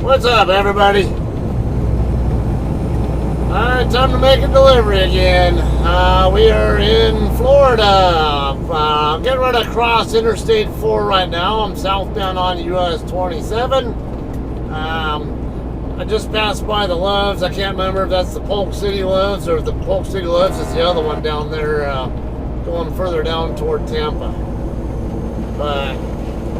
What's up, everybody? Alright, time to make a delivery again. We are in Florida. Getting ready to cross Interstate 4 right now. I'm southbound on US 27. I just passed by the Loves. I can't remember if that's the Polk City Loves or if the Polk City Loves is the other one down there, going further down toward Tampa. But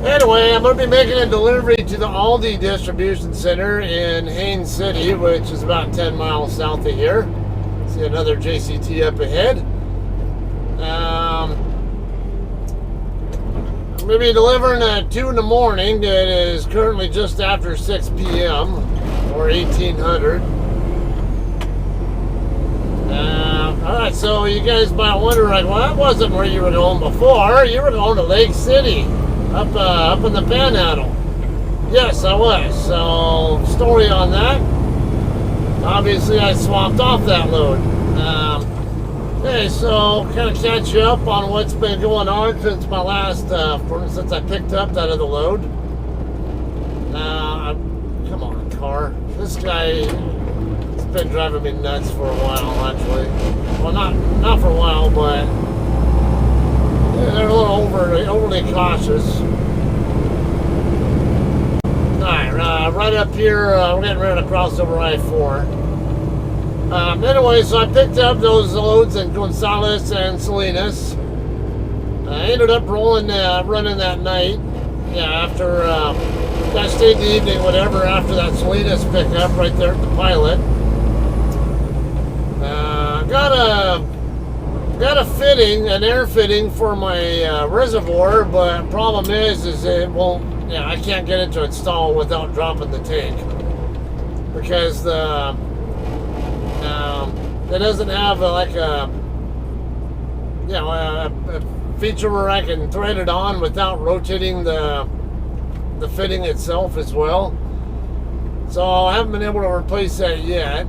anyway, I'm going to be making a delivery to the Aldi distribution center in Haines City, which is about 10 miles south of here. See another JCT up ahead. I'm going to be delivering at 2 in the morning. It is currently just after 6 p.m. or 1800. Alright, so you guys might wonder, like, well, that wasn't where you were going before. You were going to Lake City, up in the Panhandle. Yes, I was. So, story on that. Obviously, I swapped off that load. Okay, so kind of catch you up on what's been going on since my last, since I picked up that other load. Come on, car. This guy has been driving me nuts for a while, actually. Well, not for a while, but they're a little overly cautious. Alright, right up here, we're getting ready to cross over I-4. Anyway, so I picked up those loads in Gonzales and Salinas. I ended up running that night. Yeah, after I stayed the evening, whatever, after that Salinas pickup right there at the Pilot. Got a fitting, an air fitting for my reservoir, but problem is it won't. Yeah, I can't get it to install without dropping the tank because it doesn't have a feature where I can thread it on without rotating the fitting itself as well. So I haven't been able to replace that yet.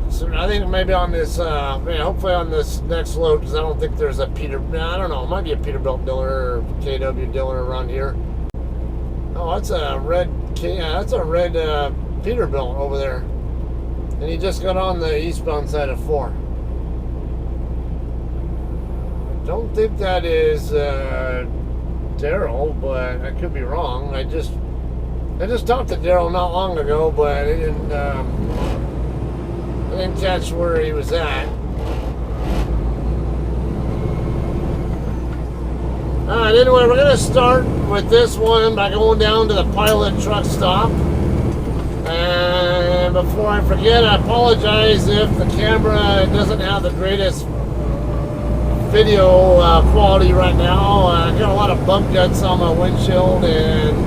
So I think maybe on this, hopefully on this next load, because I don't think there's a I don't know, it might be a Peterbilt dealer or KW dealer around here. Oh, that's a red Peterbilt over there. And he just got on the eastbound side of 4. I don't think that is Daryl, but I could be wrong. I just talked to Daryl not long ago, but I didn't catch where he was at. Alright, anyway, we're going to start with this one by going down to the Pilot truck stop. And before I forget, I apologize if the camera doesn't have the greatest video quality right now. I got a lot of bump guts on my windshield, and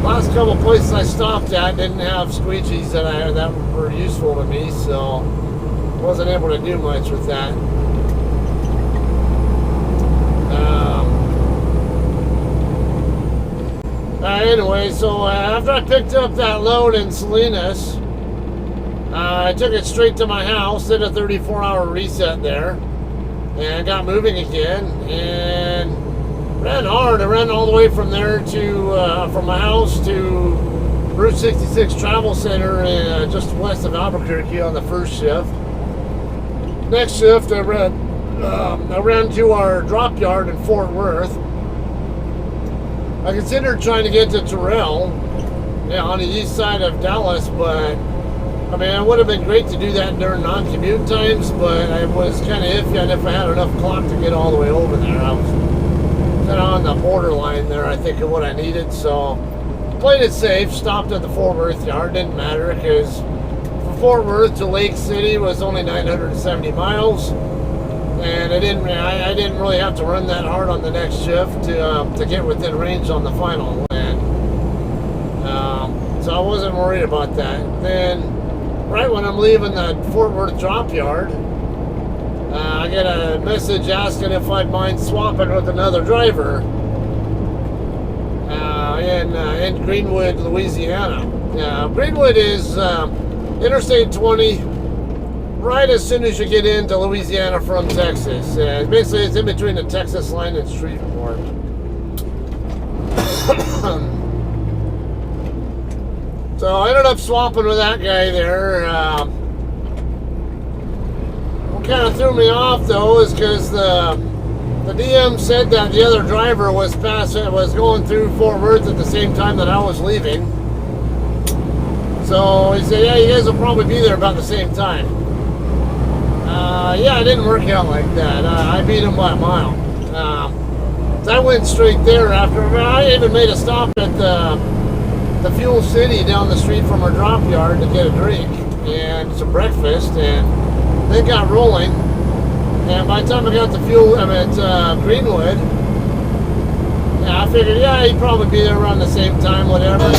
the last couple places I stopped at didn't have squeegees that were useful to me, so wasn't able to do much with that. Anyway, so after I picked up that load in Salinas, I took it straight to my house, did a 34-hour reset there, and got moving again, and ran hard. I ran all the way from there to, from my house to Route 66 Travel Center, just west of Albuquerque on the first shift. Next shift, I ran to our drop yard in Fort Worth. I considered trying to get to Terrell, on the east side of Dallas, but I mean, it would have been great to do that during non-commute times, but I was kind of iffy on if I had enough clock to get all the way over there. I was kind of on the borderline there, I think, of what I needed, so played it safe, stopped at the Fort Worth yard. Didn't matter, because from Fort Worth to Lake City was only 970 miles, and I didn't really have to run that hard on the next shift to get within range on the final land. So I wasn't worried about that. Then, right when I'm leaving the Fort Worth drop yard, I get a message asking if I'd mind swapping with another driver in Greenwood, Louisiana. Greenwood is Interstate 20, right as soon as you get into Louisiana from Texas. Basically, it's in between the Texas line and Shreveport. So I ended up swapping with that guy there. What kind of threw me off though is because the DM said that the other driver was going through Fort Worth at the same time that I was leaving. So he said, yeah, you guys will probably be there about the same time. Yeah, it didn't work out like that. I beat him by a mile. So I went straight there after. I even made a stop at the Fuel City down the street from our drop yard to get a drink and some breakfast, and then got rolling. And by the time I got to Greenwood, yeah, I figured, yeah, he'd probably be there around the same time, whatever.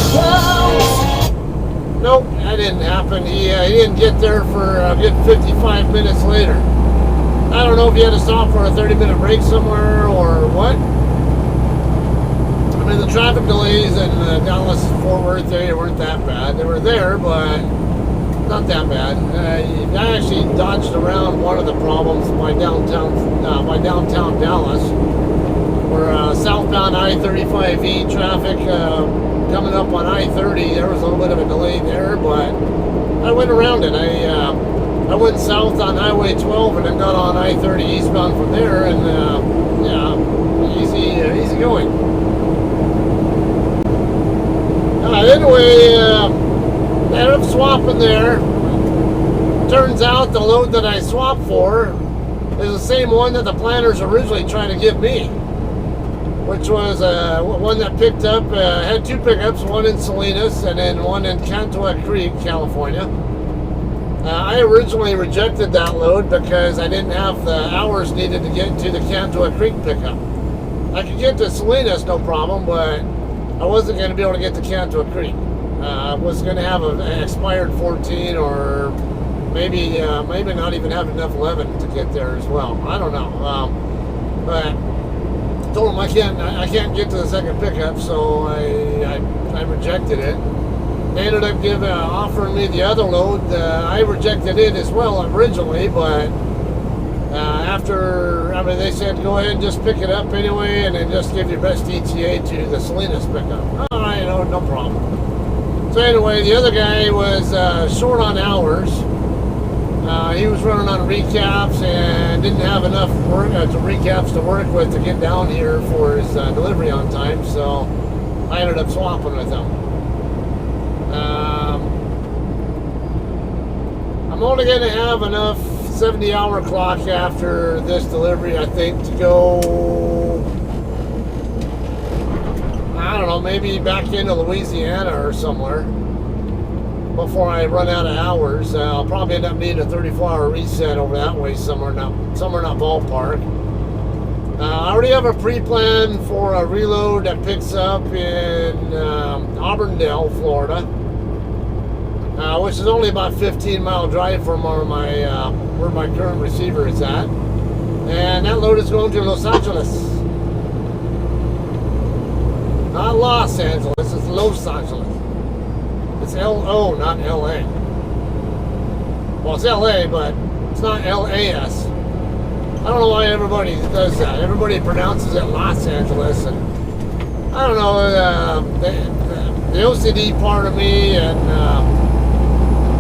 Nope, that didn't happen. He didn't get there for a good 55 minutes later. I don't know if he had to stop for a 30-minute break somewhere or what. I mean, the traffic delays in the Dallas-Fort Worth area weren't that bad. They were there, but not that bad. I actually dodged around one of the problems by downtown Dallas, where southbound I-35E traffic coming up on I-30, there was a little bit of a delay there, but I went around it. I went south on Highway 12 and then got on I-30 eastbound from there, and yeah, easy going. Anyway, I ended up swapping there. Turns out the load that I swapped for is the same one that the planners originally tried to give me, which was one that picked up, had two pickups, one in Salinas and then one in Cantua Creek, California. I originally rejected that load because I didn't have the hours needed to get to the Cantua Creek pickup. I could get to Salinas, no problem, but I wasn't going to be able to get to Cantua Creek. I was going to have an expired 14, or maybe not even have enough 11 to get there as well. I don't know. But I told him I can't get to the second pickup, so I rejected it. They ended up offering me the other load. I rejected it as well originally, but they said go ahead and just pick it up anyway, and then just give your best ETA to the Salinas pickup. All right, no problem. So anyway, the other guy was short on hours. He was running on recaps and didn't have enough recaps to work with to get down here for his delivery on time, so I ended up swapping with him. I'm only going to have enough 70-hour clock after this delivery, I think, to go, I don't know, maybe back into Louisiana or somewhere before I run out of hours. I'll probably end up needing a 34-hour reset over that way somewhere in that ballpark. I already have a pre-plan for a reload that picks up in Auburndale, Florida, which is only about a 15-mile drive from where my current receiver is at. And that load is going to Los Angeles. Not Los Angeles, it's Los Angeles. It's L-O, not L-A. Well, it's L-A, but it's not L-A-S. I don't know why everybody does that. Everybody pronounces it Los Angeles, and I don't know, the OCD part of me and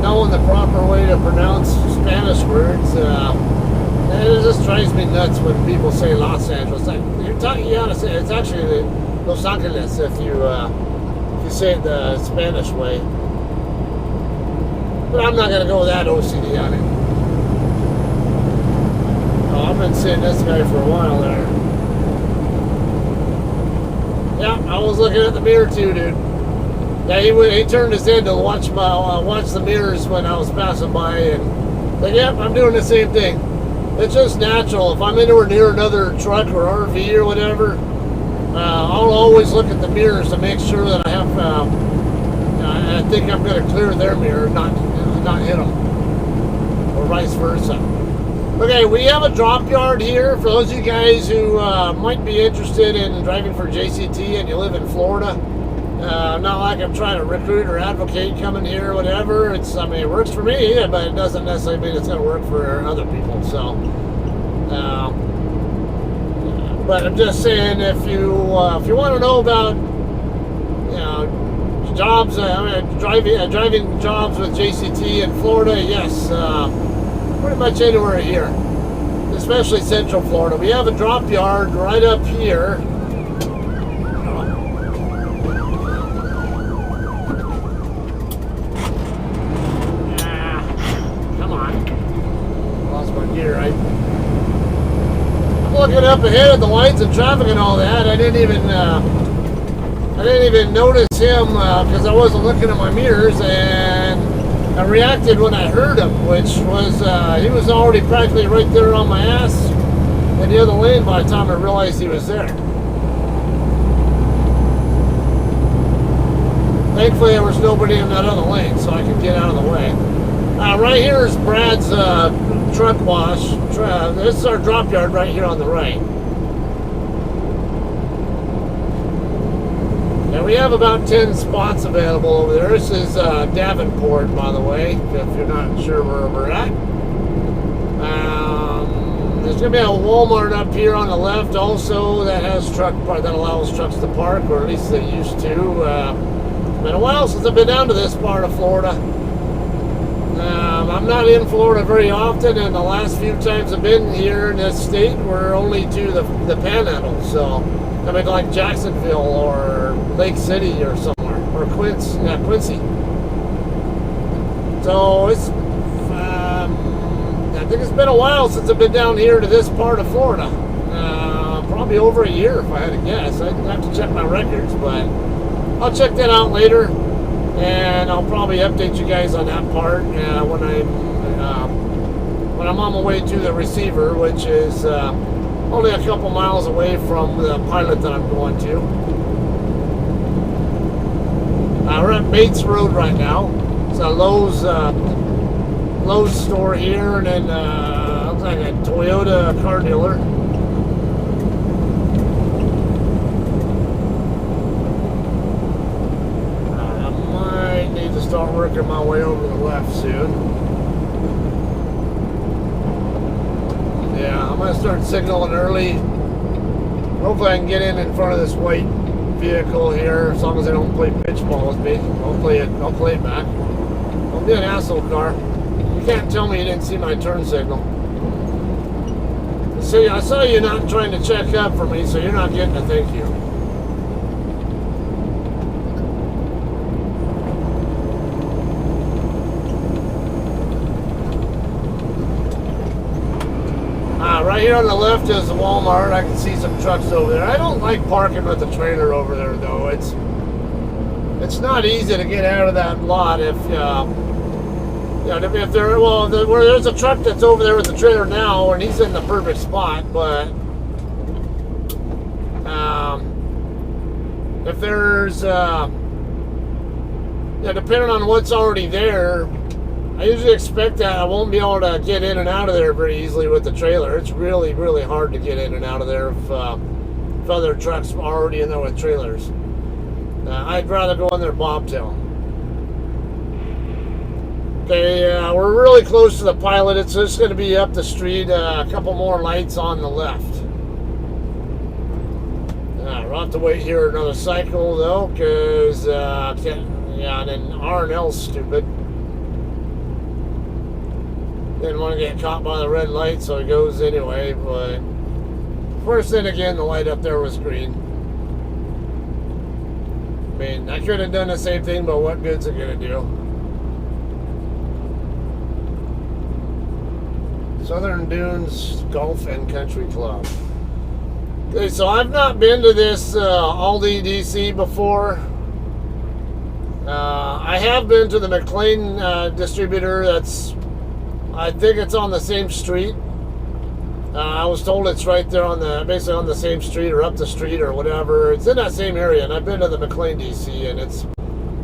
knowing the proper way to pronounce Spanish words, it just drives me nuts when people say Los Angeles. Like, you gotta say it's actually Los Angeles if you say it the Spanish way. But I'm not gonna go with that OCD on it. Oh, I've been seeing this guy for a while there. Yeah, I was looking at the mirror too, dude. Yeah, he turned his head to watch the mirrors when I was passing by, and like, yep, I'm doing the same thing. It's just natural. If I'm anywhere near another truck or RV or whatever, I'll always look at the mirrors to make sure that I think I'm going to clear their mirror, not hit them, or vice versa. Okay, we have a drop yard here for those of you guys who might be interested in driving for JCT and you live in Florida. Not like I'm trying to recruit or advocate coming here or whatever. It works for me, but it doesn't necessarily mean it's going to work for other people. So, but I'm just saying, if you want to know about, jobs, driving jobs with JCT in Florida, yes, pretty much anywhere here, especially Central Florida. We have a drop yard right up here. Come on, lost my gear. I'm looking up ahead at the lights and traffic and all that. I didn't even notice him because I wasn't looking at my mirrors, and I reacted when I heard him, which was he was already practically right there on my ass in the other lane by the time I realized he was there. Thankfully, there was nobody in that other lane, so I could get out of the way. Right here is Brad's truck wash. This is our drop yard right here on the right. And we have about 10 spots available over there. This is Davenport, by the way, if you're not sure where we're at. There's going to be a Walmart up here on the left also that allows trucks to park, or at least they used to. It's been a while since I've been down to this part of Florida. I'm not in Florida very often, and the last few times I've been here in this state were only to the Panhandle. So I mean, like Jacksonville or Lake City or somewhere, or Quincy. So it's, I think it's been a while since I've been down here to this part of Florida. Probably over a year if I had to guess. I'd have to check my records, but I'll check that out later, and I'll probably update you guys on that part when I'm on my way to the receiver, which is only a couple miles away from the pilot that I'm going to. We're at Bates Road right now. It's a Lowe's store here, and then looks like a Toyota car dealer. I might need to start working my way over to the left soon. Yeah, I'm going to start signaling early. Hopefully I can get in front of this white vehicle here, as long as they don't play pitch ball with me. I'll play it back. Don't be an asshole, car. You can't tell me you didn't see my turn signal. See, I saw you not trying to check up for me, so you're not getting a thank you. Right here on the left is the Walmart. I can see some trucks over there. I don't like parking with the trailer over there, though. It's not easy to get out of that lot if there's a truck that's over there with the trailer now, and he's in the perfect spot. But if there's depending on what's already there, I usually expect that I won't be able to get in and out of there very easily with the trailer. It's really, really hard to get in and out of there if other trucks are already in there with trailers. I'd rather go in there bobtail. Okay, we're really close to the pilot. It's just going to be up the street, a couple more lights on the left. We'll have to wait here another cycle, though, because, and then R&L's stupid. Didn't want to get caught by the red light, so it goes anyway, but first then again, the light up there was green. I mean, I could have done the same thing, but what good's it going to do? Southern Dunes Golf and Country Club. Okay, so I've not been to this Aldi DC before. I have been to the McLean distributor. I think it's on the same street. I was told it's right there basically on the same street or up the street or whatever. It's in that same area, and I've been to the McLean DC, and it's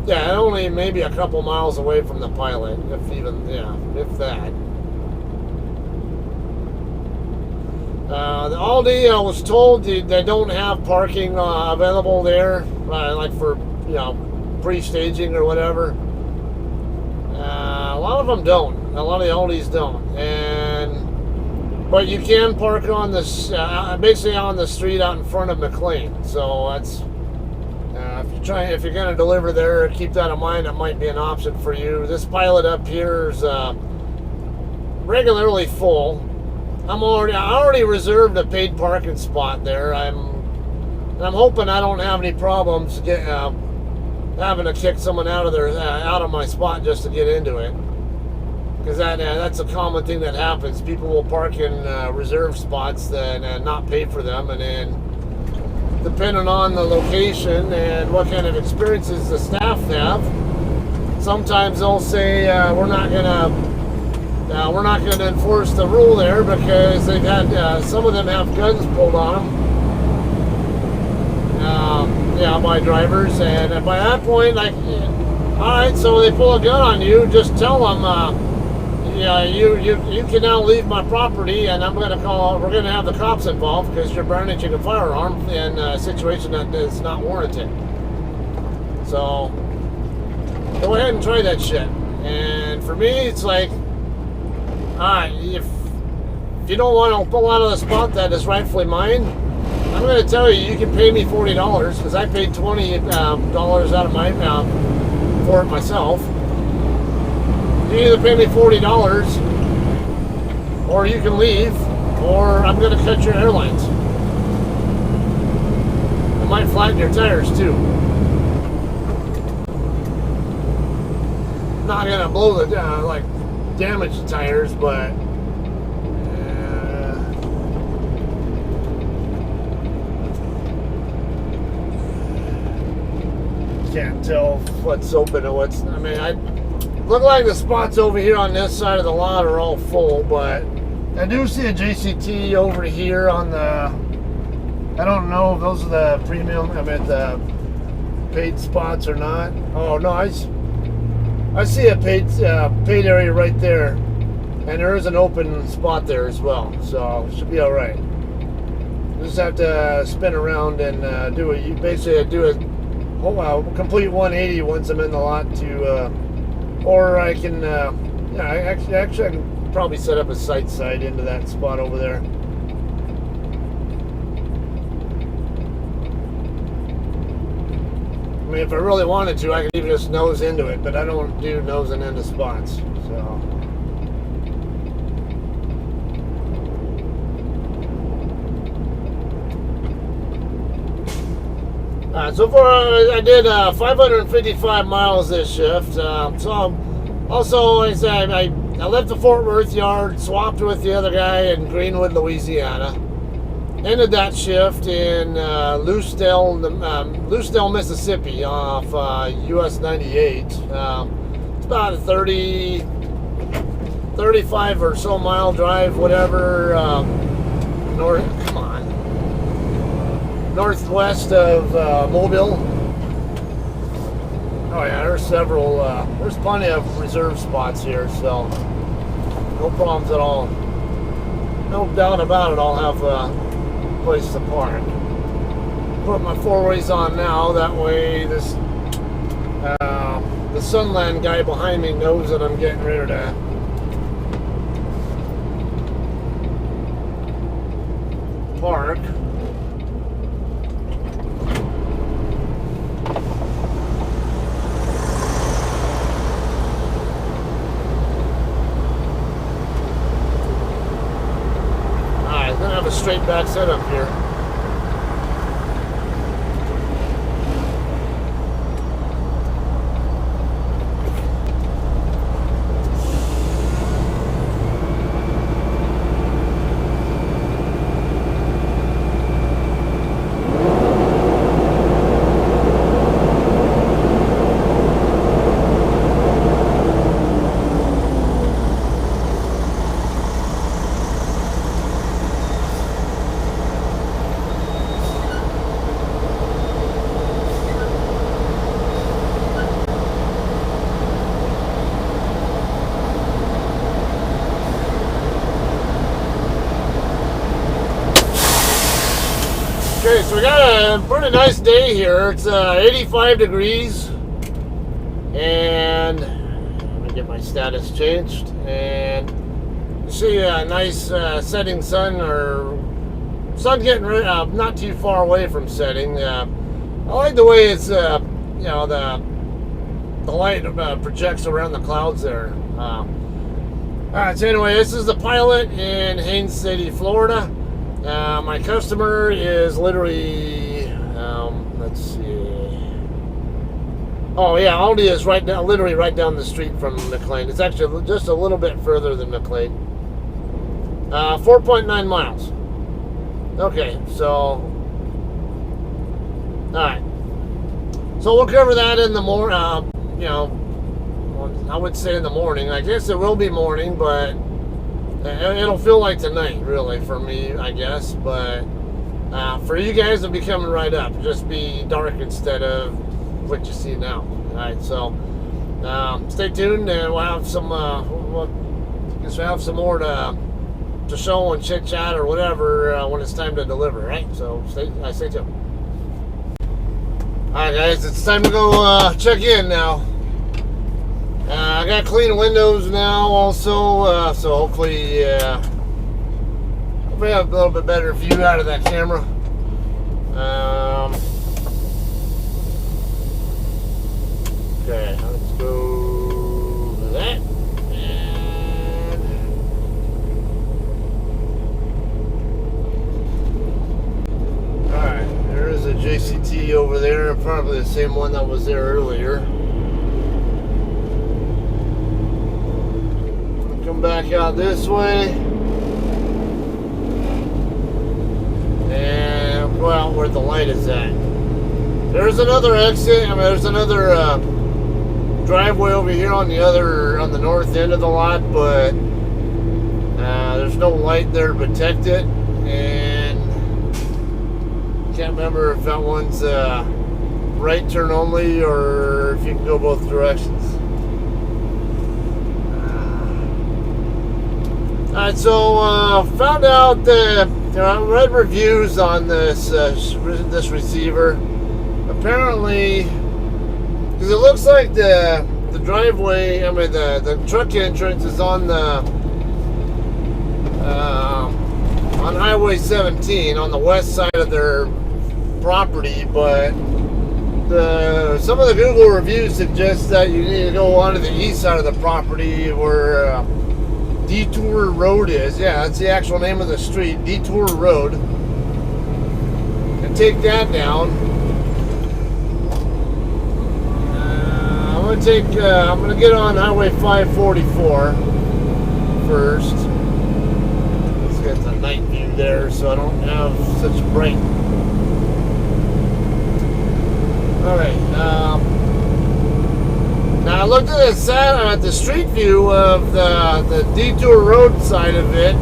only maybe a couple miles away from the pilot, if that. The Aldi, I was told they don't have parking available there, like for pre-staging or whatever. A lot of them don't. A lot of the Aldis don't, but you can basically on the street out in front of McLean. So If you're going to deliver there, keep that in mind. That might be an option for you. This pilot up here is regularly full. I already reserved a paid parking spot there. I'm hoping I don't have any problems having to kick someone out of my spot just to get into it. Because that's a common thing that happens. People will park in reserved spots and not pay for them, and then depending on the location and what kind of experiences the staff have, sometimes they'll say we're not gonna enforce the rule there because they've had some of them have guns pulled on them, by drivers, and by that point, like, all right, so they pull a gun on you, just tell them. You can now leave my property, and we're going to have the cops involved because you're brandishing a firearm in a situation that is not warranted. So, go ahead and try that shit. And for me, it's like, alright, if you don't want to pull out of the spot that is rightfully mine, I'm going to tell you, you can pay me $40 because I paid $20 out of my for it myself. You either pay me $40 or you can leave, or I'm going to cut your airlines. I might flatten your tires too. Not going to blow damage the tires, but can't tell what's open and what's. Look like the spots over here on this side of the lot are all full, but I do see a JCT over here on the, I don't know if those are the premium, the paid spots or not. Oh no, I see a paid area right there, and there is an open spot there as well, so it should be all right. Just have to spin around and do a complete 180 once I'm in the lot to. Or I can, actually I can probably set up a side into that spot over there. If I really wanted to, I could even just nose into it, but I don't do nosing into spots, so. So far, I did 555 miles this shift. So, also, I left the Fort Worth yard, swapped with the other guy in Greenwood, Louisiana. Ended that shift in Lucedale, Mississippi, off US 98. It's about a 35 or so mile drive, whatever. Northwest of Mobile. Oh yeah, there's several. There's plenty of reserve spots here, so no problems at all. No doubt about it. I'll have a place to park. Put my four-ways on now. That way, the Sunland guy behind me knows that I'm getting ready to park. A straight back setup here. Okay, so we got a pretty nice day here. It's 85 degrees, and let me get my status changed. And you see a nice setting sun, or sun getting not too far away from setting. I like the way it's, the light projects around the clouds there. Alright, so anyway, this is the Pilot in Haines City, Florida. My customer is literally, let's see. Oh yeah, Aldi is literally right down the street from McLean. It's actually just a little bit further than McLean. 4.9 miles. Okay, so, alright. So we'll cover that in the I would say in the morning. I guess it will be morning, but it'll feel like tonight, really, for me, I guess. But for you guys, it'll be coming right up. Just be dark instead of what you see now. Alright, so stay tuned, and we'll have some we'll have some more to show and chit chat or whatever when it's time to deliver, right? So stay tuned. Alright guys, it's time to go check in now. I got clean windows now also, so hopefully I have a little bit better view out of that camera. Okay, let's go to that. And alright, there is a JCT over there, probably the same one that was there earlier. Come back out this way. And go out where the light is at. There's another exit. There's another driveway over here on the north end of the lot, but there's no light there to protect it, and can't remember if that one's right turn only or if you can go both directions. Alright, so found out that I read reviews on this receiver. Apparently, because it looks like the driveway, the truck entrance is on on Highway 17 on the west side of their property, but some of the Google reviews suggest that you need to go onto the east side of the property where Detour Road is. Yeah, that's the actual name of the street, Detour Road, and take that down. I'm gonna get on Highway 544 first. Let's get the night view there so I don't have such bright. Alright, now I looked at the street view of the Detour Road side of it,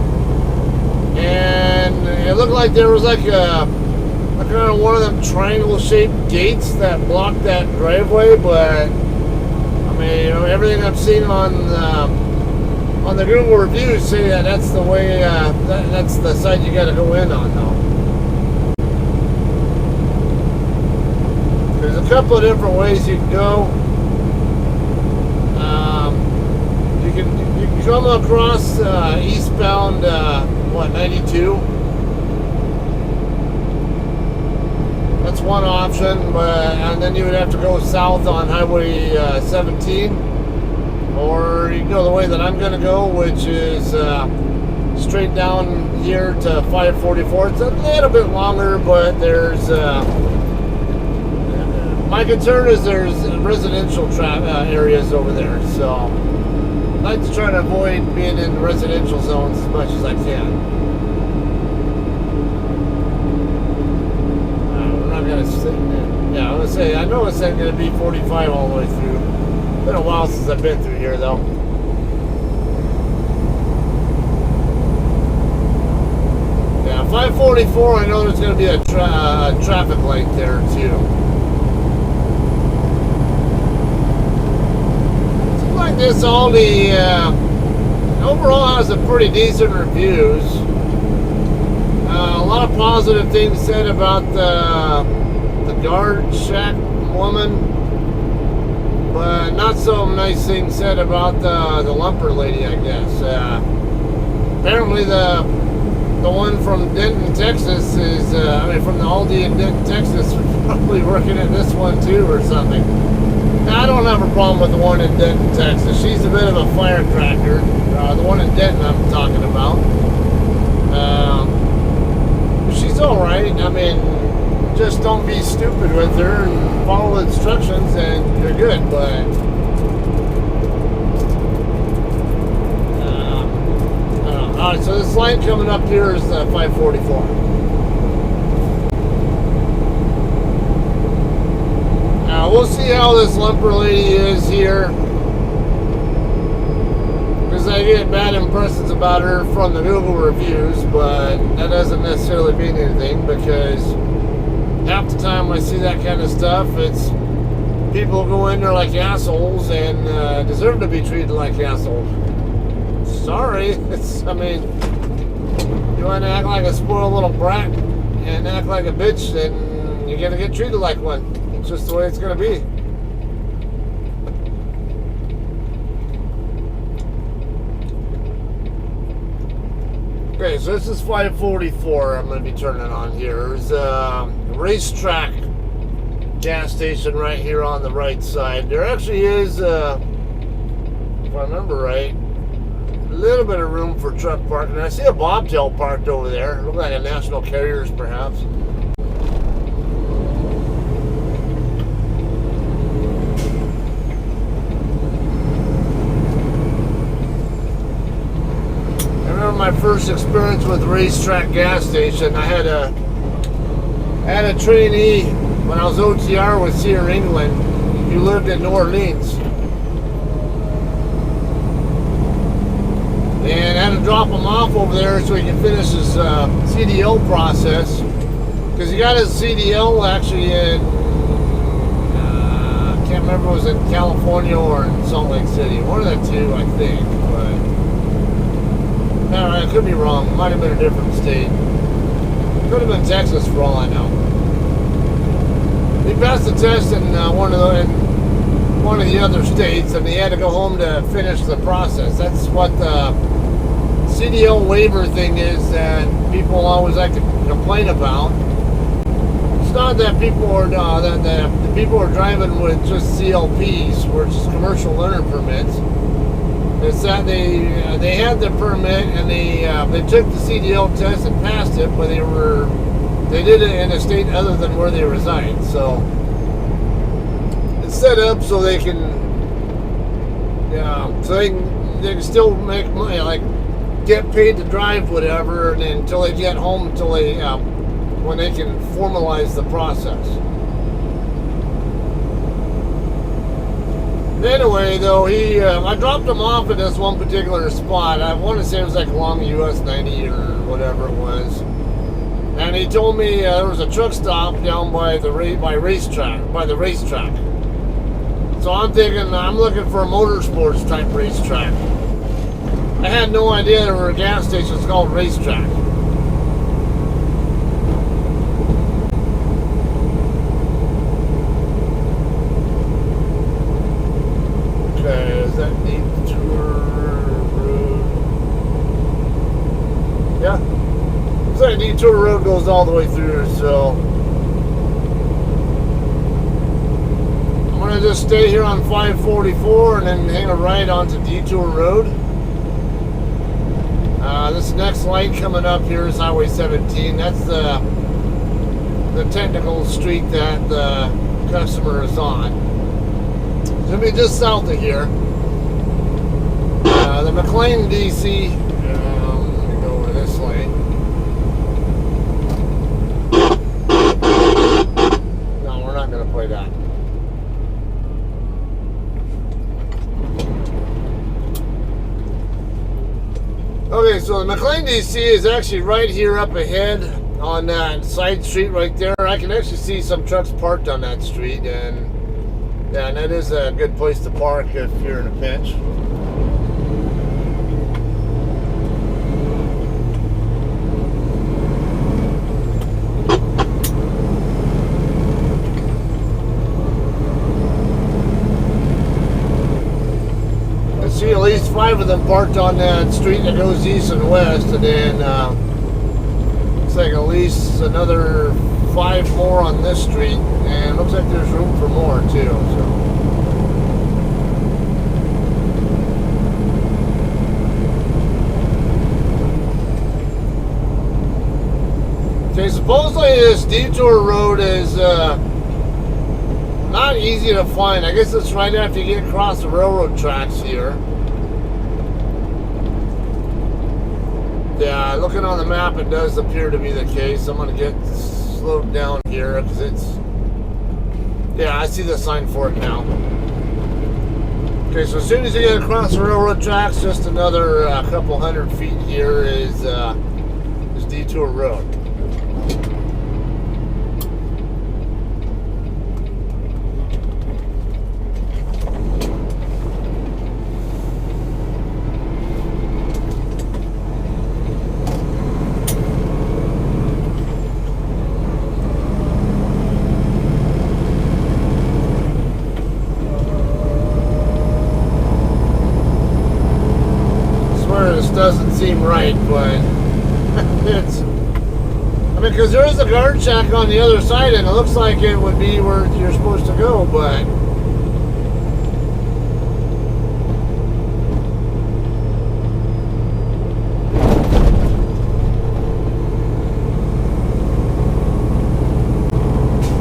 and it looked like there was like kind of one of them triangle-shaped gates that blocked that driveway, but everything I've seen on the Google reviews say that that's the way, that's the side you got to go in on, though. There's a couple of different ways you can go. You can come across eastbound 92. That's one option, and then you would have to go south on Highway 17, or you can go the way that I'm going to go, which is straight down here to 544. It's a little bit longer, but there's my concern is there's residential areas over there, so I like to try to avoid being in residential zones as much as I can. Yeah, I was gonna say, I know it's not gonna be 45 all the way through. It's been a while since I've been through here, though. Yeah, 544. I know there's gonna be a traffic light there too. Seems like this Aldi overall has a pretty decent reviews. A lot of positive things said about the guard shack woman, but not so nice things said about the lumper lady, I guess. Apparently the the one from Denton, Texas is, from the Aldi in Denton, Texas, probably working at this one too or something. Now, I don't have a problem with the one in Denton, Texas. She's a bit of a firecracker. The one in Denton I'm talking about. She's alright. I mean, just don't be stupid with her and follow instructions and you're good, but alright, so this light coming up here is 544. Now we'll see how this lumper lady is here, because I get bad impressions about her from the Google reviews, but that doesn't necessarily mean anything, because half the time I see that kind of stuff, it's people go in there like assholes and deserve to be treated like assholes. Sorry, you want to act like a spoiled little brat and act like a bitch, then you're going to get treated like one. It's just the way it's going to be. Okay, so this is 544 I'm going to be turning on here. There's a racetrack gas station right here on the right side. There actually is, if I remember right, a little bit of room for truck parking. I see a bobtail parked over there. Looks like a National Carriers, perhaps. I remember my first experience with racetrack gas station. I had a trainee when I was OTR with Sear England. He lived in New Orleans. And I had to drop him off over there so he can finish his CDL process. Because he got his CDL actually in, I can't remember if it was in California or in Salt Lake City. One of the two, I think. But I could be wrong. It might have been a different state. Could have been Texas for all I know. He passed the test in one of the other states, and he had to go home to finish the process. That's what the CDL waiver thing is that people always like to complain about. It's not that people are that the people are driving with just CLPs, which is commercial learner permits. It's that they had the permit and they took the CDL test and passed it, but they did it in a state other than where they reside. So it's set up so they can they can still make money, like get paid to drive whatever, and until they get home, until they when they can formalize the process. Anyway, though, I dropped him off at this one particular spot. I want to say it was like along US 90 or whatever it was. And he told me there was a truck stop down by the racetrack. So I'm thinking, I'm looking for a motorsports type racetrack. I had no idea there were gas stations called racetrack. Okay, is that Detour Road? Yeah. Looks like Detour Road goes all the way through, so I'm going to just stay here on 544 and then hang a right onto Detour Road. This next light coming up here is Highway 17. That's the technical street that the customer is on. It's going to be just south of here. The McLean DC. Let me go over this lane. No, we're not going to play that. Okay, so the McLean DC is actually right here up ahead on that side street right there. I can actually see some trucks parked on that street, and yeah, and that is a good place to park if you're in a pinch. See at least 5 of them parked on that street that goes east and west, and then Looks like at least another 5 more on this street, and looks like there's room for more too. So. Okay, supposedly this detour road is not easy to find. I guess it's right after you get across the railroad tracks here. Yeah, looking on the map, it does appear to be the case. I'm going to get slowed down here because it's... Yeah, I see the sign for it now. Okay, so as soon as you get across the railroad tracks, just another couple 100 feet here is detour road. Doesn't seem right, but it's... I mean, because there is a guard shack on the other side, and it looks like it would be where you're supposed to go, but...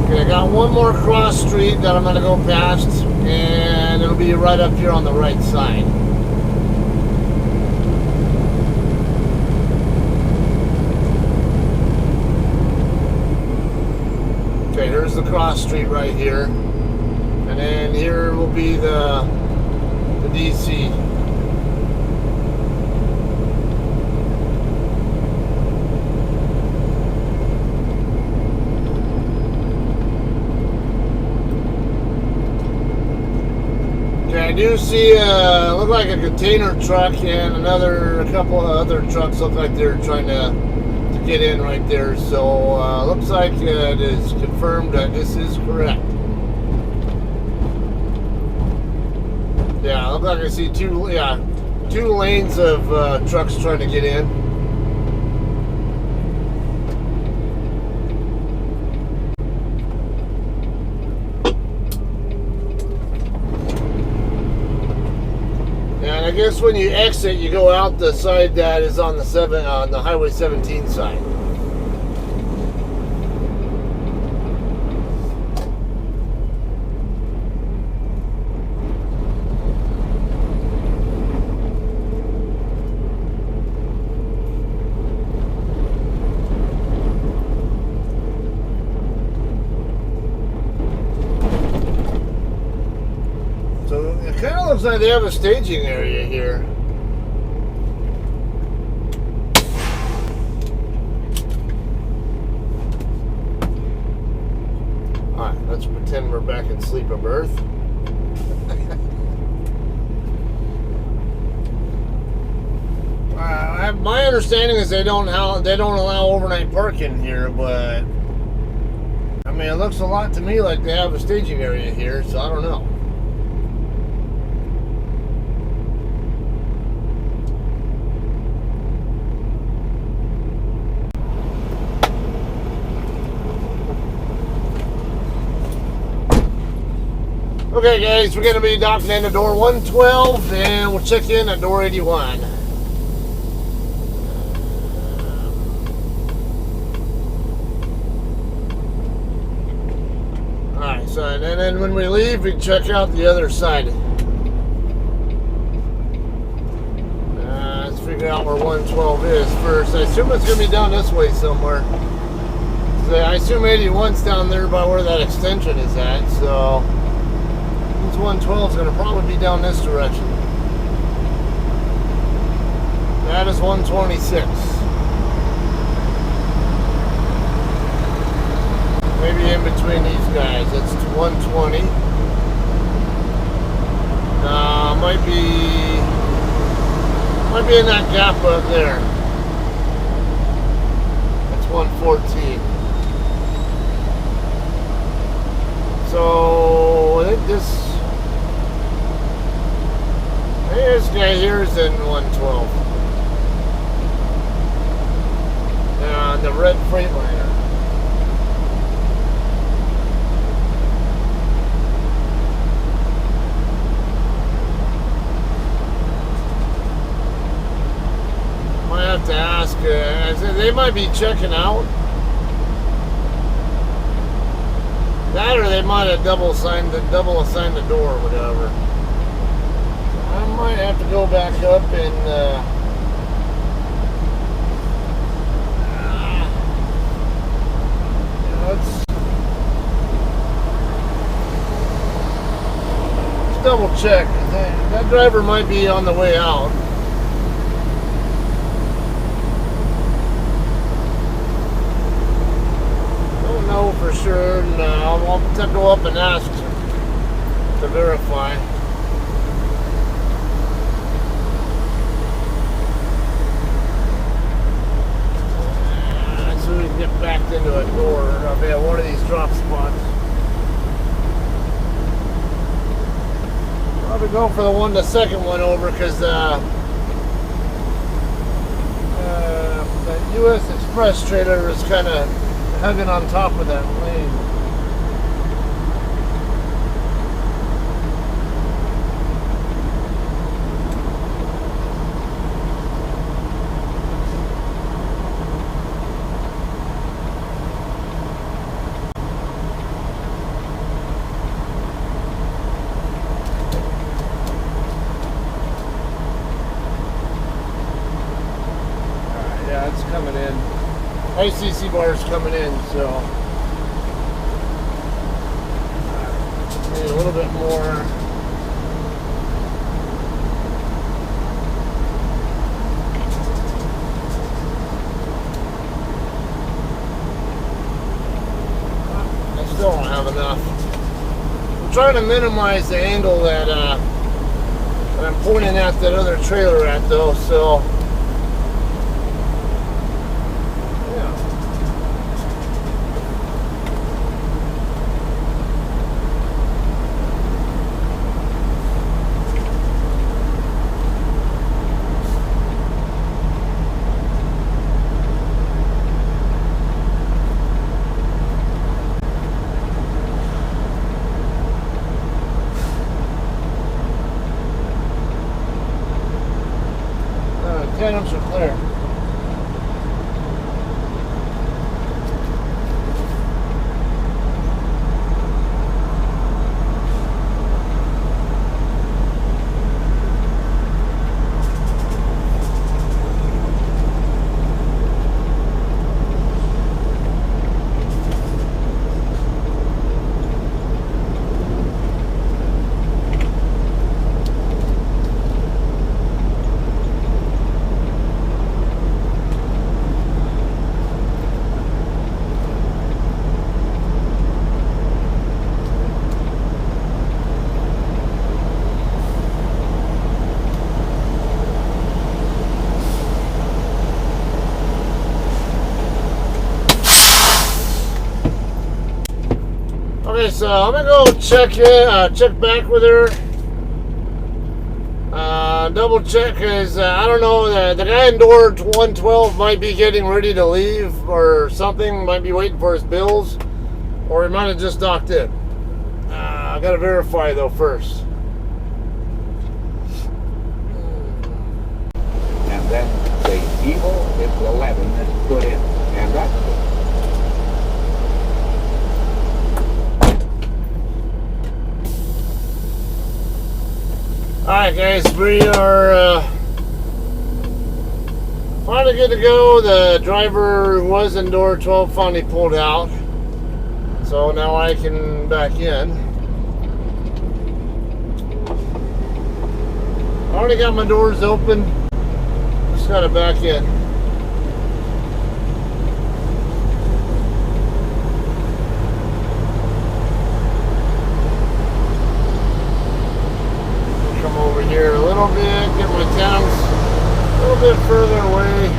Okay, I got one more cross street that I'm going to go past, and it'll be right up here on the right side. Okay, here's the cross street right here, and then here will be the DC. Okay, I do see look like a container truck and a couple of other trucks look like they're trying to get in right there, so looks like it is confirmed that this is correct. Yeah, looks like I see two lanes of trucks trying to get in. And I guess when you exit, you go out the side that is on the Highway 17 side. So it kind of looks like they have a staging area here. Alright, let's pretend we're back in Sleeper Berth. My understanding is they don't allow overnight parking here, but I mean, it looks a lot to me like they have a staging area here, so I don't know. Okay guys, we're going to be docking into door 112 and we'll check in at door 81. Alright, so and then when we leave, we check out the other side. Let's figure out where 112 is first. I assume it's going to be down this way somewhere. So I assume 81's down there by where that extension is at, so 112 is going to probably be down this direction. That is 126. Maybe in between these guys. That's 120. Might be in that gap up there. That's 114. So I think this guy here is in 112. And the red Freightliner. Might have to ask. They might be checking out. That, or they might have double assigned the door or whatever. I might have to go back up and let's double check. That driver might be on the way out. Don't know for sure. No, I'll have to go up and ask to verify. So we can get backed into a door. I'll be at one of these drop spots. Probably go for the second one over, because that U.S. Express trailer is kind of hugging on top of that lane. Yeah, it's coming in. ICC bar's coming in, so need a little bit more. I still don't have enough. I'm trying to minimize the angle that I'm pointing at that other trailer at, though, so. Tandems are clear. Okay, so I'm gonna go check back with her. Double check, because I don't know, the guy in door 112 might be getting ready to leave or something, might be waiting for his bills, or he might have just docked in. I gotta verify though first. And then the evil is 11 is put in, and that's Alright guys, we are finally good to go. The driver who was in door 12 finally pulled out, so now I can back in. I already got my doors open, just gotta back in. Over here a little bit, get my tanks a little bit further away,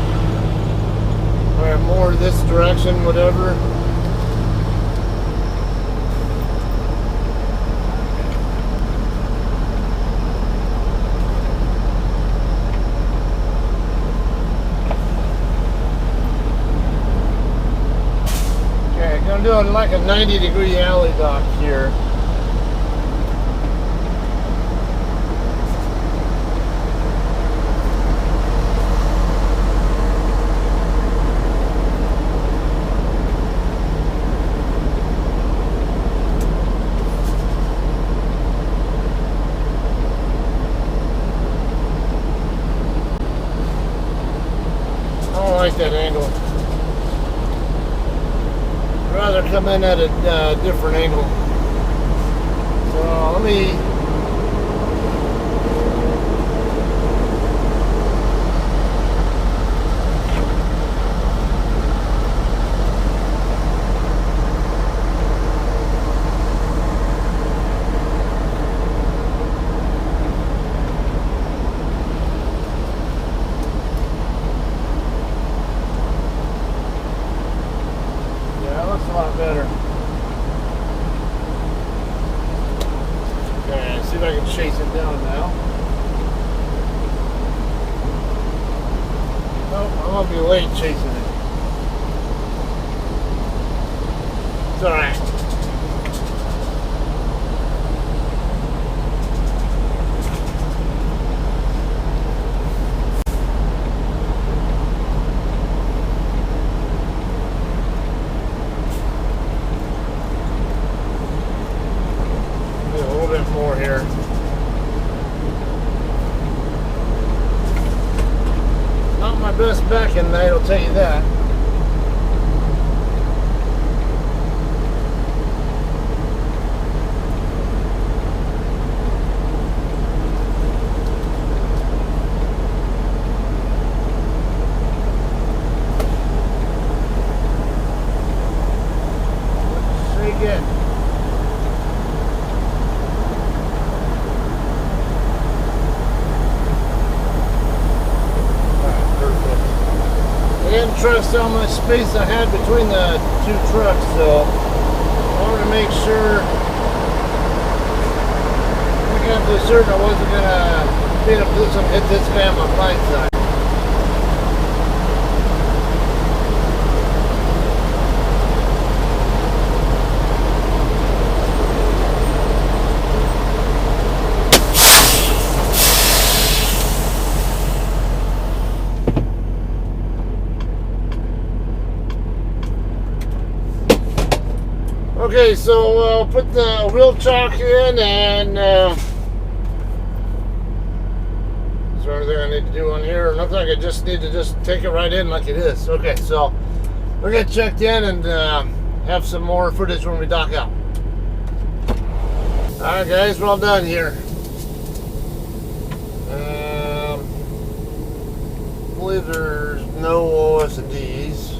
or more this direction, whatever. doing like a 90-degree alley dock here. I don't like that angle. I'd rather come in at a different angle. So let me a lot better. Okay, see if I can chase it down now. Oh, I'm gonna be late chasing it. It's alright. More here. Not my best backing night, I'll tell you that. Shake it. I didn't trust how much space I had between the two trucks, so I wanted to make sure I got to certain I wasn't gonna be in a position to hit this guy on my blind side. Okay, so I'll put the wheel chock in, and is there anything I need to do on here? Nothing. I just need to just take it right in like it is. Okay, so we're gonna check in and have some more footage when we dock out. All right, guys, we're all done here. I believe there's no OSDs.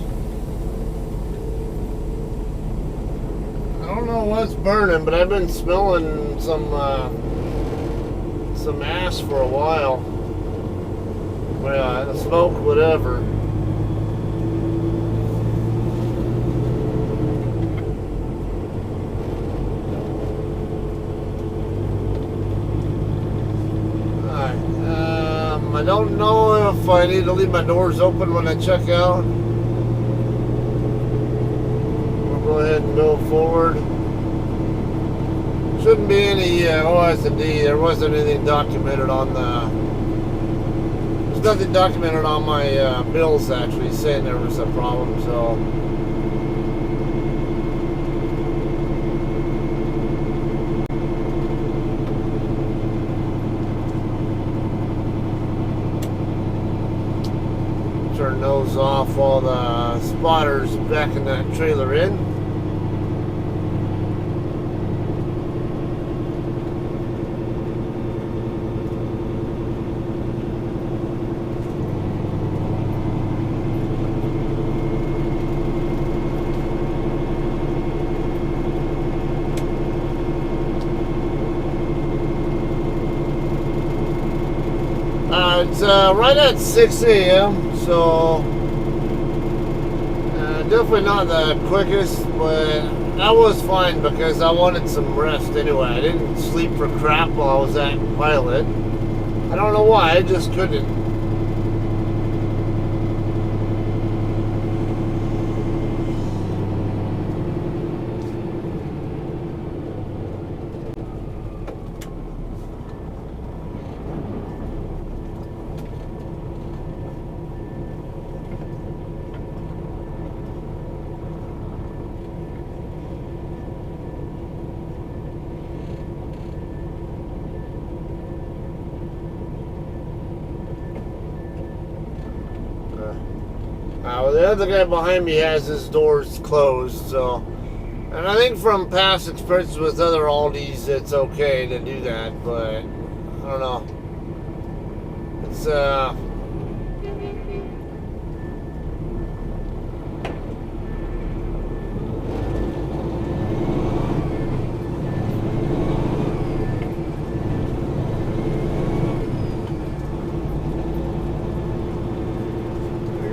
I don't know what's burning, but I've been smelling some ash for a while. Well, smoke, whatever. Alright, I don't know if I need to leave my doors open when I check out. Go ahead and go forward. Shouldn't be any OSD. There wasn't anything documented on there's nothing documented on my bills actually saying there was a problem, so turn those off while the spotter's backing that trailer in. It's right at 6 a.m. so definitely not the quickest, but that was fine because I wanted some rest anyway. I didn't sleep for crap while I was at Pilot. I don't know why, I just couldn't. the other guy behind me has his doors closed, so. And I think from past experience with other Aldis, it's okay to do that, but I don't know. It's, I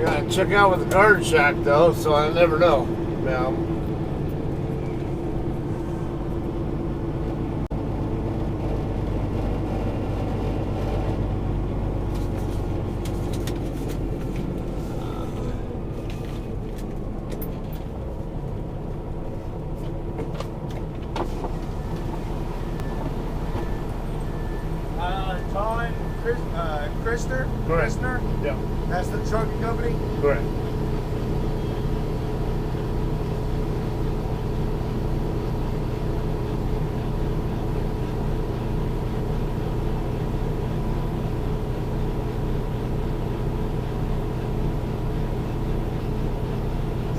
gotta check out with the guard shack though, so I never know. Yeah. Krister? Correct. Kristner? Yeah. That's the trucking company? Correct.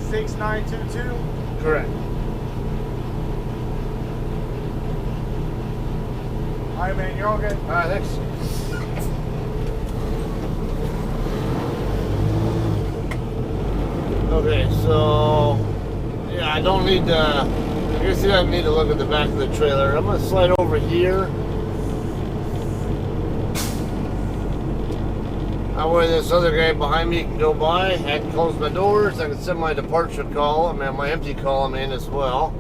$6922? Correct. Alright, man, you're all good. All right, thanks. Okay, so yeah, I don't need to. I guess you don't need to look at the back of the trailer. I'm gonna slide over here. That way, this other guy behind me can go by. I can close my doors. I can send my departure call. I mean, my empty column in as well.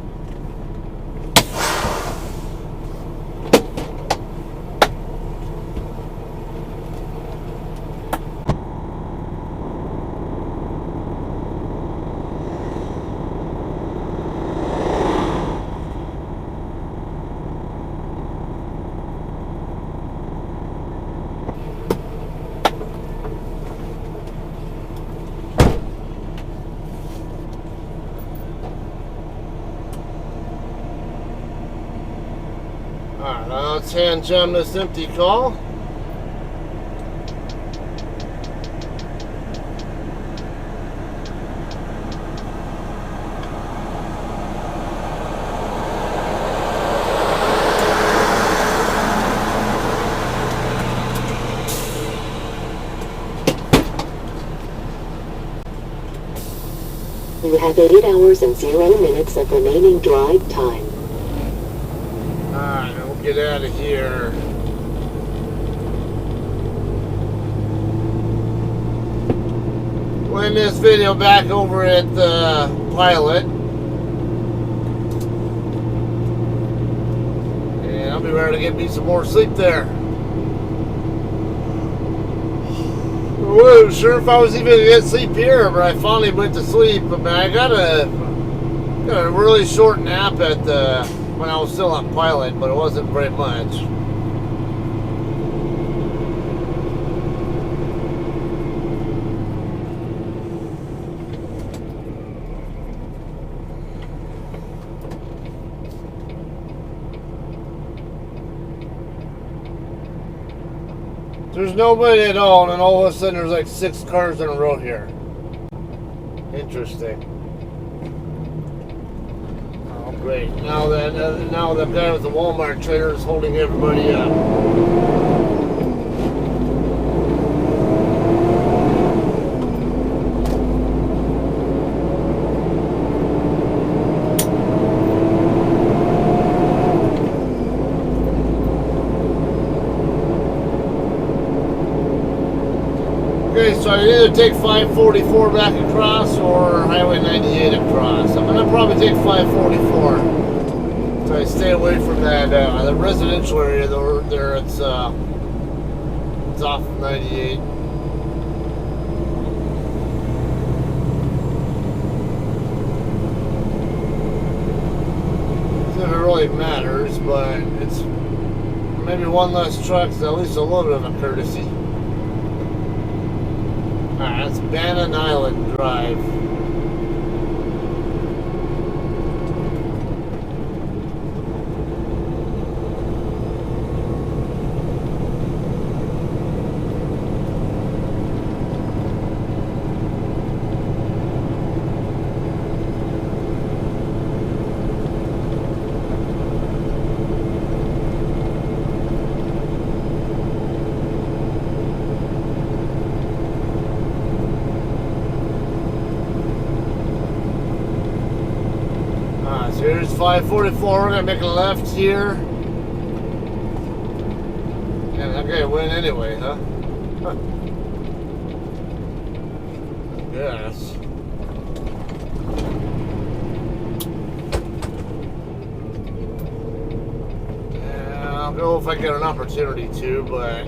Alright, now let's hand jam this empty call. You have 8 hours and 0 minutes of remaining drive time. Alright, now we'll get out of here. We'll end this video back over at the pilot. And I'll be ready to get me some more sleep there. I wasn't sure if I was even going to get sleep here, but I finally went to sleep. But I got a really short nap at the when I was still on pilot, but it wasn't very much. There's nobody at all, and all of a sudden there's like 6 cars in a row here. Interesting. Oh, great. Now the guy with the Walmart trailer is holding everybody up. Okay, so I either take 544 back across or Highway 98 across. I'm gonna probably take 544. So I stay away from that the residential area there. It's off 98. If it really matters, but it's maybe one less truck, so at least a little bit of a courtesy. Alright, that's Bannon Island Drive. 544, we're gonna make a left here. And that guy win anyway, huh? Yes. Yeah, I'll go if I get an opportunity to, but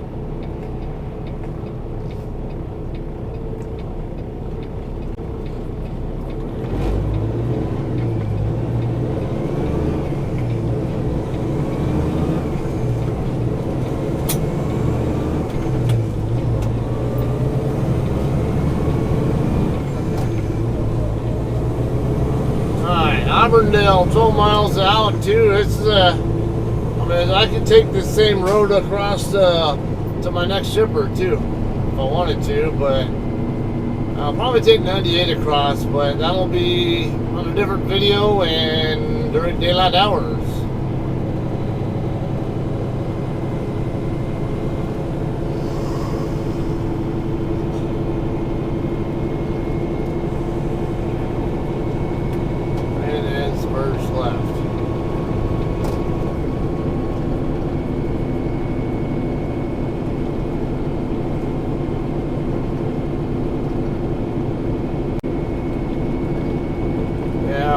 Auburndale, 12 miles out too. It's I mean, I could take the same road across to my next shipper too, if I wanted to, but I'll probably take 98 across, but that'll be on a different video and during daylight hours.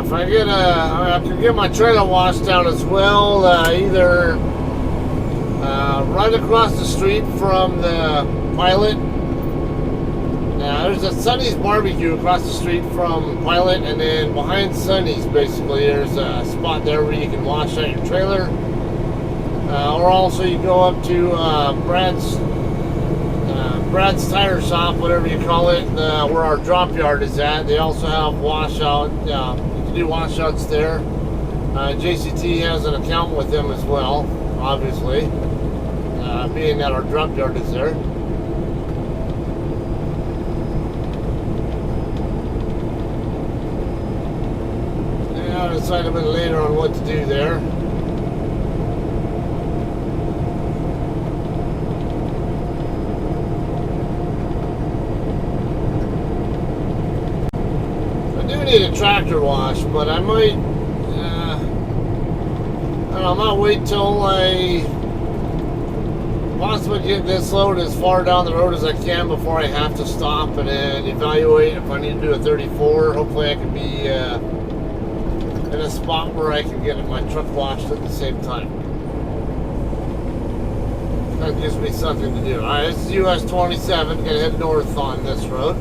If I get I can get my trailer washed down as well, either right across the street from the Pilot. There's a Sonny's Barbecue across the street from Pilot, and then behind Sonny's, basically, there's a spot there where you can wash out your trailer. Or also you go up to Brad's Tire Shop, whatever you call it, where our drop yard is at. They also have washout. Do washouts there. JCT has an account with them as well, obviously, being that our drop yard is there. And I'll decide a bit later on what to do there. Need a tractor wash, but I might I might wait till I possibly get this load as far down the road as I can before I have to stop and then evaluate if I need to do a 34. Hopefully I can be in a spot where I can get my truck washed at the same time. That gives me something to do. Alright, this is US 27, gonna head north on this road.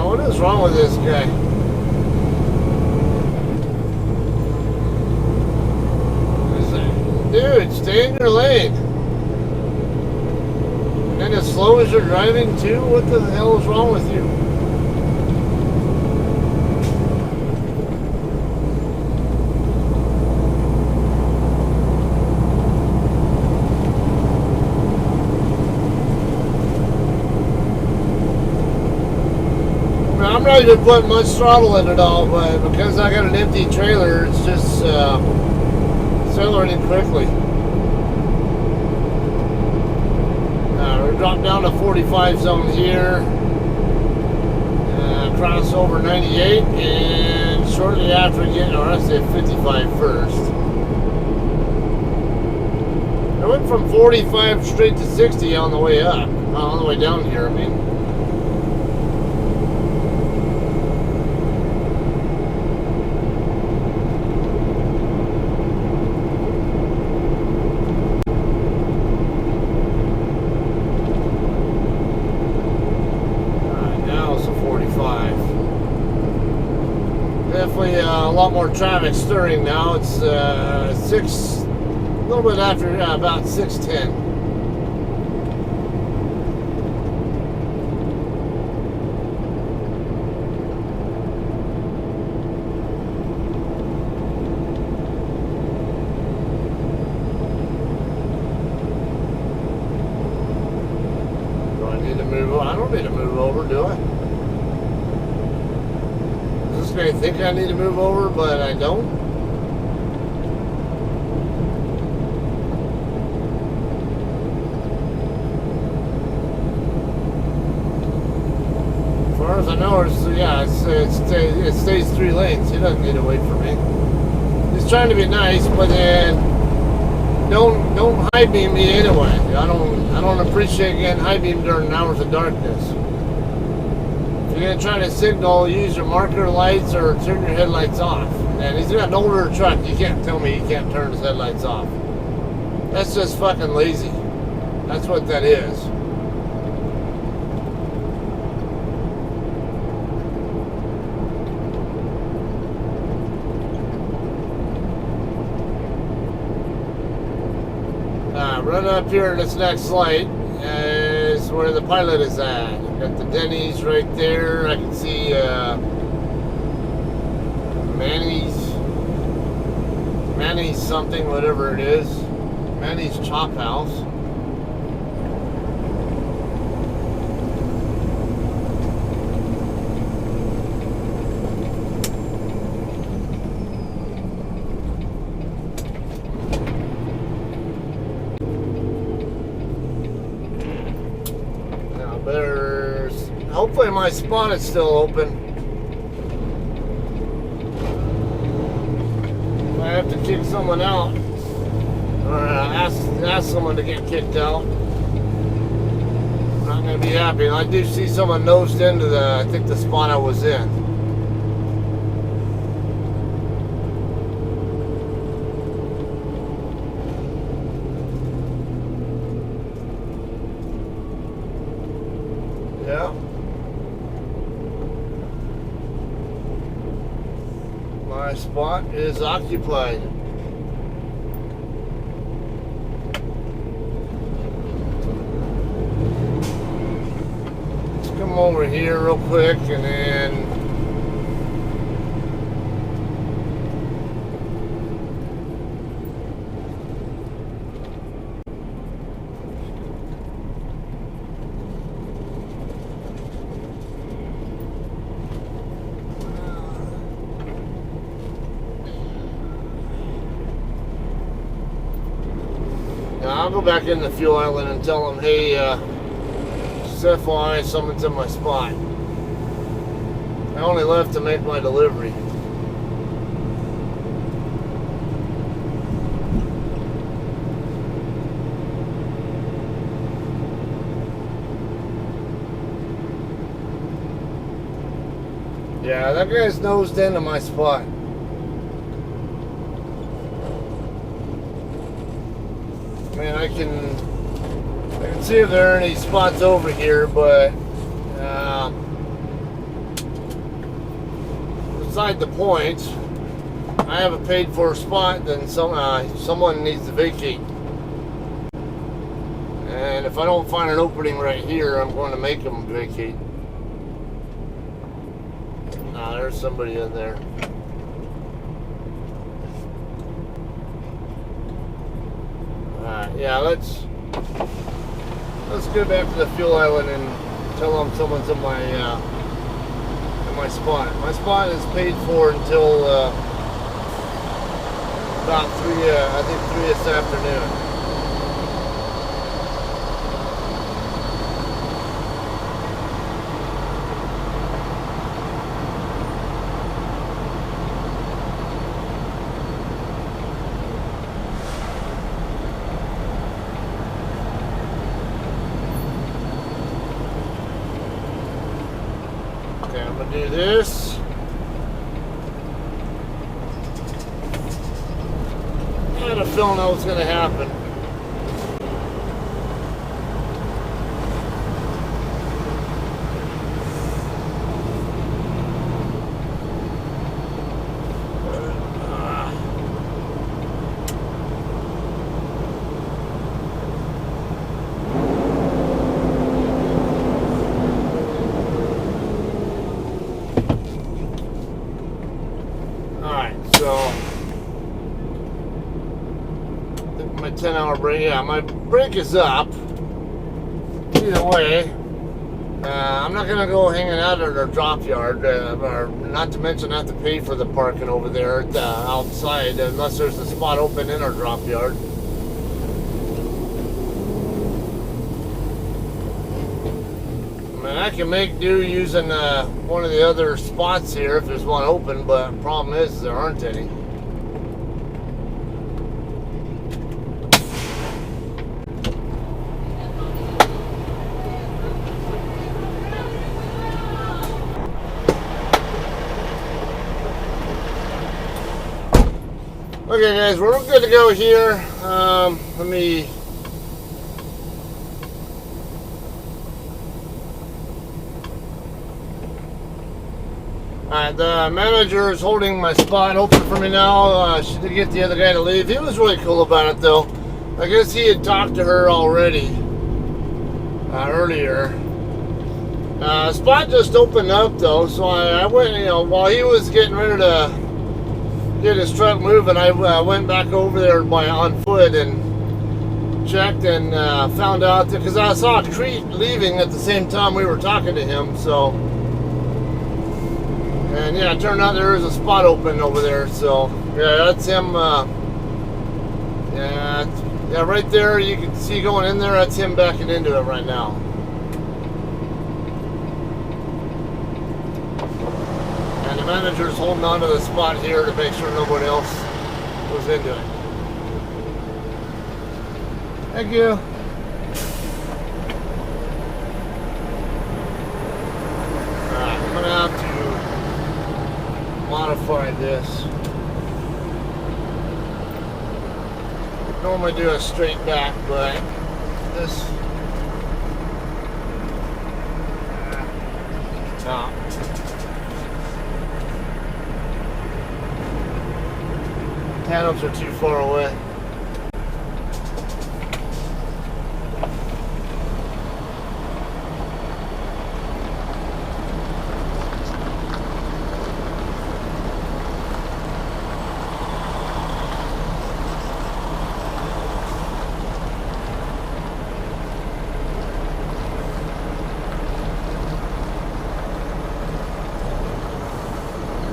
What's wrong with this guy? Dude, stay in your lane. And as slow as you're driving too, what the hell is wrong with you? I'm not even putting much throttle in at all, but because I got an empty trailer, it's just accelerating quickly. We're dropped down to 45 zone here, cross over 98, and shortly after again, or I say 55 first. I went from 45 straight to 60 on the way up, on the way down here, I mean. Definitely a lot more traffic stirring now. It's a little bit after about 6:10. Do I need to move do I? Does this guy think I need to move over, but I don't? As far as I know, it stays 3 lanes. He doesn't need to wait for me. He's trying to be nice, but then don't high beam me anyway. I don't appreciate getting high beam during hours of darkness. If you're gonna try to signal, use your marker lights or turn your headlights off. And he's got an older truck. You can't tell me he can't turn his headlights off. That's just fucking lazy. That's what that is. Right up here in this next light is where the pilot is at. Got the Denny's right there. I can see Manny's something, whatever it is. Manny's Chop House. Hopefully my spot is still open. I have to kick someone out, or ask someone to get kicked out. I'm not going to be happy. I do see someone nosed into I think the spot I was in. Yeah. My spot is occupied. Let's come over here real quick and then I'll go back in the fuel island and tell them, hey, just FYI, someone's in my spot. I only left to make my delivery. Yeah, that guy's nosed into my spot. I mean, I can see if there are any spots over here, but beside the point, I have a paid-for spot, then someone needs to vacate. And if I don't find an opening right here, I'm going to make them vacate. Nah, there's somebody in there. Yeah, let's go back to the fuel island and tell them someone's in my spot. My spot is paid for until about 3 this afternoon. Okay, I'm gonna do this. I had a feeling that was gonna happen. My 10-hour break, yeah, my break is up. Either way, I'm not gonna go hanging out at our drop yard, or not to mention have to pay for the parking over there at, outside unless there's a spot open in our drop yard. I mean, I can make do using one of the other spots here if there's one open, but the problem is there aren't any. Okay guys, we're good to go here. Let me... Alright, the manager is holding my spot open for me now. She did get the other guy to leave. He was really cool about it though. I guess he had talked to her already earlier. Spot just opened up though, so I went, you know, while he was getting ready to get his truck moving, I went back over there on foot and checked and found out that, because I saw Crete leaving at the same time we were talking to him, so, and yeah, it turned out there is a spot open over there, so yeah, that's him. Yeah, right there you can see going in there, that's him backing into it right now. And the manager's holding on to the spot here to make sure nobody else goes into it. Thank you. Alright, I'm gonna have to modify this. Normally do a straight back, but this top. Panels are too far away.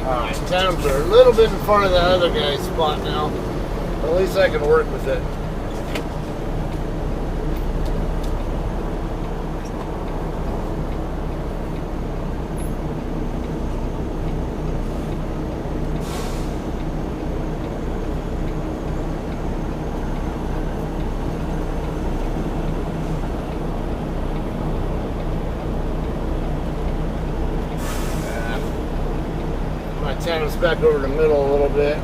Alright, Towns are a little bit in front of that other guy's spot now. At least I can work with it. My Towns back over the middle a little bit.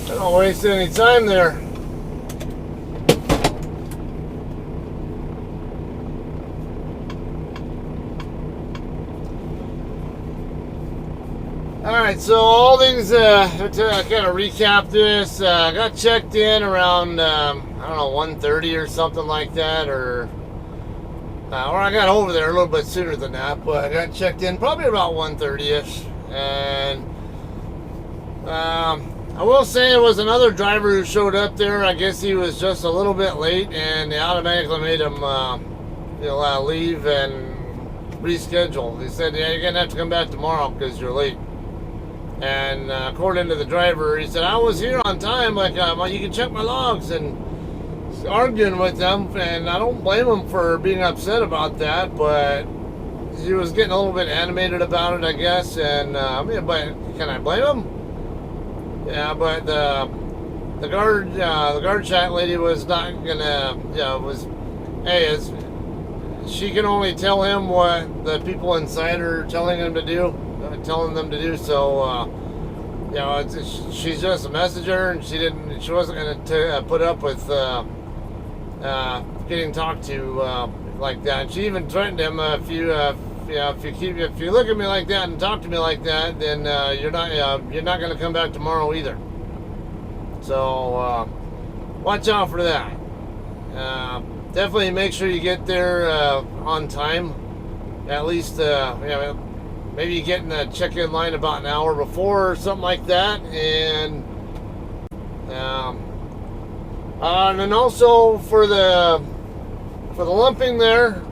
Don't waste any time there. Alright, so all things, to kind of recap this, I got checked in around, I don't know, 1:30 or something like that, or I got over there a little bit sooner than that, but I got checked in probably about 1:30ish, and I will say it was another driver who showed up there. I guess he was just a little bit late, and they automatically made him, leave and reschedule. They said, yeah, you're gonna have to come back tomorrow because you're late. And according to the driver, he said, I was here on time, like, you can check my logs, and arguing with them, and I don't blame him for being upset about that, but he was getting a little bit animated about it, I guess, and, but can I blame him? Yeah, but the guard chat lady was not gonna, she can only tell him what the people inside are telling them to do, so, she's just a messenger, and she wasn't gonna put up with getting talked to like that. And she even threatened him, if you look at me like that and talk to me like that, then you're not gonna come back tomorrow either. So watch out for that. definitely make sure you get there on time. At least, maybe you get in the check-in line about an hour before or something like that. And then also for the lumping there,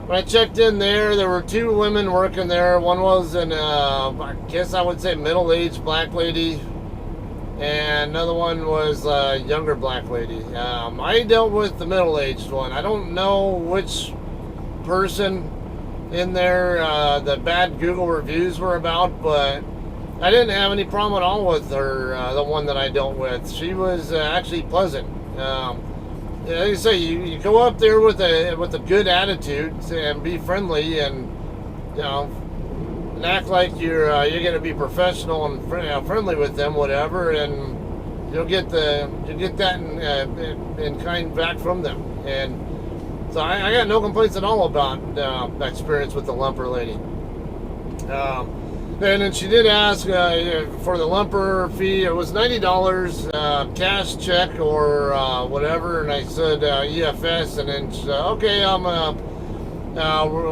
when I checked in there were two women working there. One was I guess I would say middle-aged black lady, and another one was a younger black lady. I dealt with the middle-aged one. I don't know which person in there the bad Google reviews were about, but I didn't have any problem at all with her, the one that I dealt with. She was actually pleasant. Like I say, you go up there with a good attitude and be friendly, and and act like you're going to be professional and friendly with them, whatever, and you'll get that in kind back from them. And so I got no complaints at all about that experience with the lumper lady. And then she did ask for the lumper fee. It was $90, cash, check, or whatever. And I said EFS, and then she said, okay,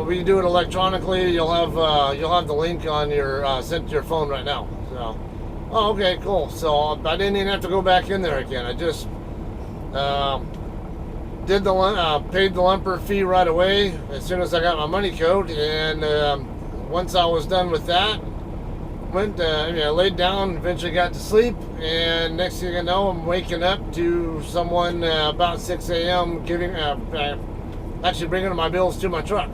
we do it electronically. You'll have the link on your sent to your phone right now. So, oh, okay, cool. So I didn't even have to go back in there again. I just paid the lumper fee right away as soon as I got my money code, and once I was done with that, laid down, eventually got to sleep, and next thing I know, I'm waking up to someone about 6 a.m. actually bringing my bills to my truck.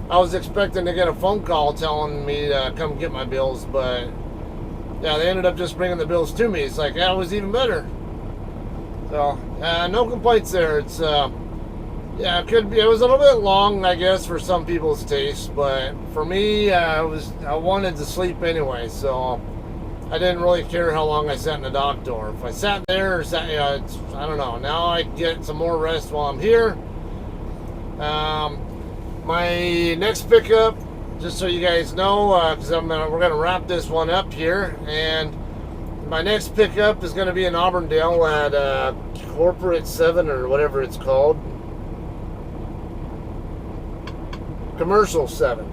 I was expecting to get a phone call telling me to come get my bills, but yeah, they ended up just bringing the bills to me. It's like, that was even better. So, no complaints there. It's, it could be, it was a little bit long, I guess, for some people's taste, but for me, I wanted to sleep anyway, so I didn't really care how long I sat in the dock door. If I sat there or sat, I don't know. Now I get some more rest while I'm here. My next pickup, just so you guys know, because we're gonna wrap this one up here, and my next pickup is gonna be in Auburndale at Corporate 7 or whatever it's called. Commercial 7.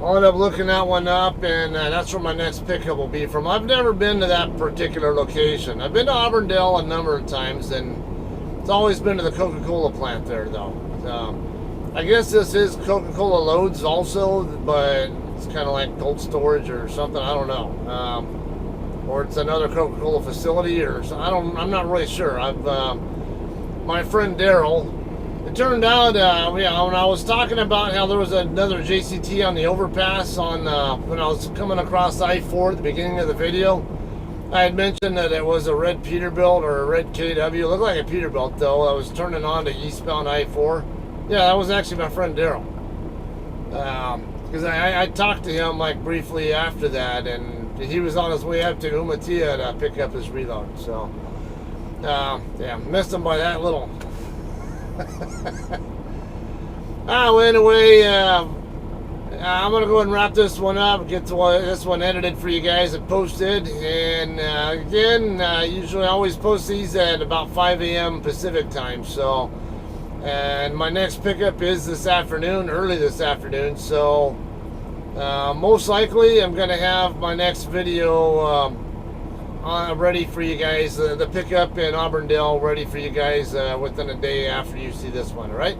I'll end up looking that one up, and that's where my next pickup will be from. I've never been to that particular location. I've been to Auburndale a number of times, and it's always been to the Coca-Cola plant there, though. I guess this is Coca-Cola loads also, but it's kind of like cold storage or something. I don't know. Or it's another Coca-Cola facility, or I'm not really sure. My friend Daryl. It turned out, when I was talking about how there was another JCT on the overpass when I was coming across I-4 at the beginning of the video, I had mentioned that it was a red Peterbilt or a red KW. It looked like a Peterbilt, though. I was turning on to eastbound I-4. Yeah, that was actually my friend Daryl. Because I talked to him like briefly after that, and he was on his way up to Umatilla to pick up his reload. So, missed him by that little. Well, anyway, I'm gonna go ahead and wrap this one up, get this one edited for you guys and posted. And again, usually I always post these at about 5 a.m. Pacific time. So, and my next pickup is this afternoon, early this afternoon. So, most likely I'm gonna have my next video ready for you guys, the pickup in Auburndale ready for you guys within a day after you see this one. All right,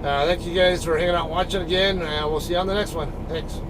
thank you guys for hanging out watching again, and we'll see you on the next one. Thanks.